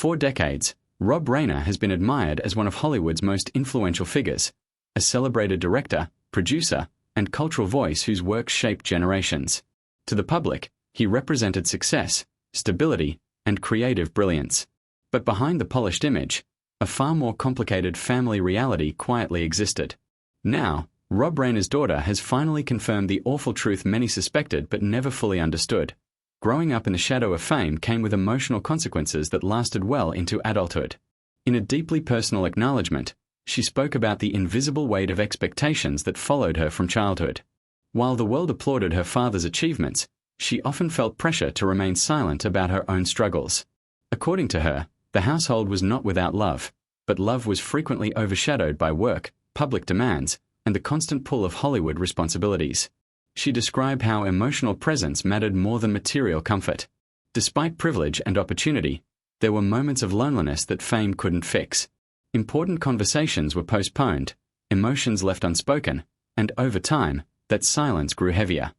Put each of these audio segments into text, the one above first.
4 decades, Rob Reiner has been admired as one of Hollywood's most influential figures, a celebrated director, producer, and cultural voice whose work shaped generations. To the public, he represented success, stability, and creative brilliance. But behind the polished image, a far more complicated family reality quietly existed. Now, Rob Reiner's daughter has finally confirmed the awful truth many suspected but never fully understood. Growing up in the shadow of fame came with emotional consequences that lasted well into adulthood. In a deeply personal acknowledgement, she spoke about the invisible weight of expectations that followed her from childhood. While the world applauded her father's achievements, she often felt pressure to remain silent about her own struggles. According to her, the household was not without love, but love was frequently overshadowed by work, public demands, and the constant pull of Hollywood responsibilities. She described how emotional presence mattered more than material comfort. Despite privilege and opportunity, there were moments of loneliness that fame couldn't fix. Important conversations were postponed, emotions left unspoken, and over time, that silence grew heavier.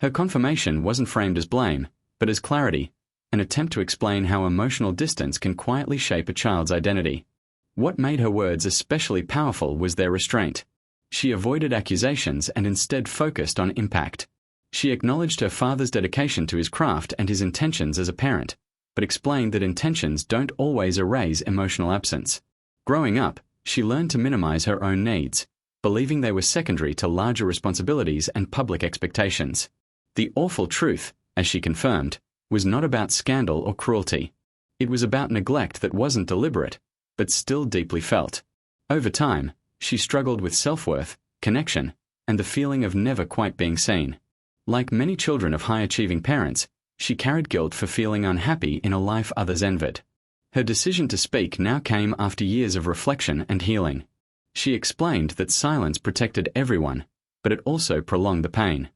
Her confirmation wasn't framed as blame, but as clarity, an attempt to explain how emotional distance can quietly shape a child's identity. What made her words especially powerful was their restraint. She avoided accusations and instead focused on impact. She acknowledged her father's dedication to his craft and his intentions as a parent, but explained that intentions don't always erase emotional absence. Growing up, she learned to minimize her own needs, believing they were secondary to larger responsibilities and public expectations. The awful truth, as she confirmed, was not about scandal or cruelty. It was about neglect that wasn't deliberate, but still deeply felt. Over time, she struggled with self-worth, connection, and the feeling of never quite being seen. Like many children of high-achieving parents, she carried guilt for feeling unhappy in a life others envied. Her decision to speak now came after years of reflection and healing. She explained that silence protected everyone, but it also prolonged the pain.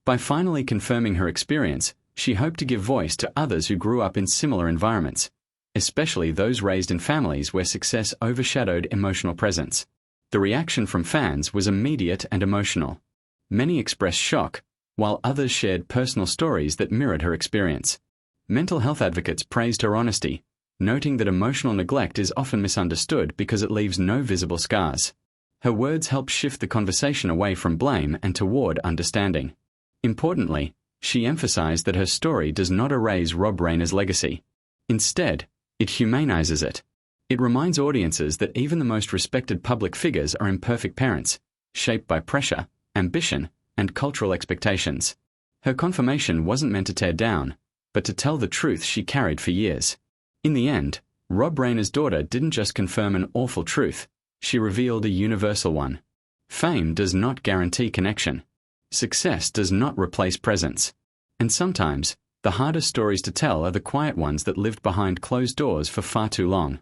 By finally confirming her experience, she hoped to give voice to others who grew up in similar environments, especially those raised in families where success overshadowed emotional presence. The reaction from fans was immediate and emotional. Many expressed shock, while others shared personal stories that mirrored her experience. Mental health advocates praised her honesty, noting that emotional neglect is often misunderstood because it leaves no visible scars. Her words helped shift the conversation away from blame and toward understanding. Importantly, she emphasized that her story does not erase Rob Reiner's legacy. Instead, it humanizes it. It reminds audiences that even the most respected public figures are imperfect parents, shaped by pressure, ambition, and cultural expectations. Her confirmation wasn't meant to tear down, but to tell the truth she carried for years. In the end, Rob Reiner's daughter didn't just confirm an awful truth, she revealed a universal one. Fame does not guarantee connection. Success does not replace presence. And sometimes, the hardest stories to tell are the quiet ones that lived behind closed doors for far too long.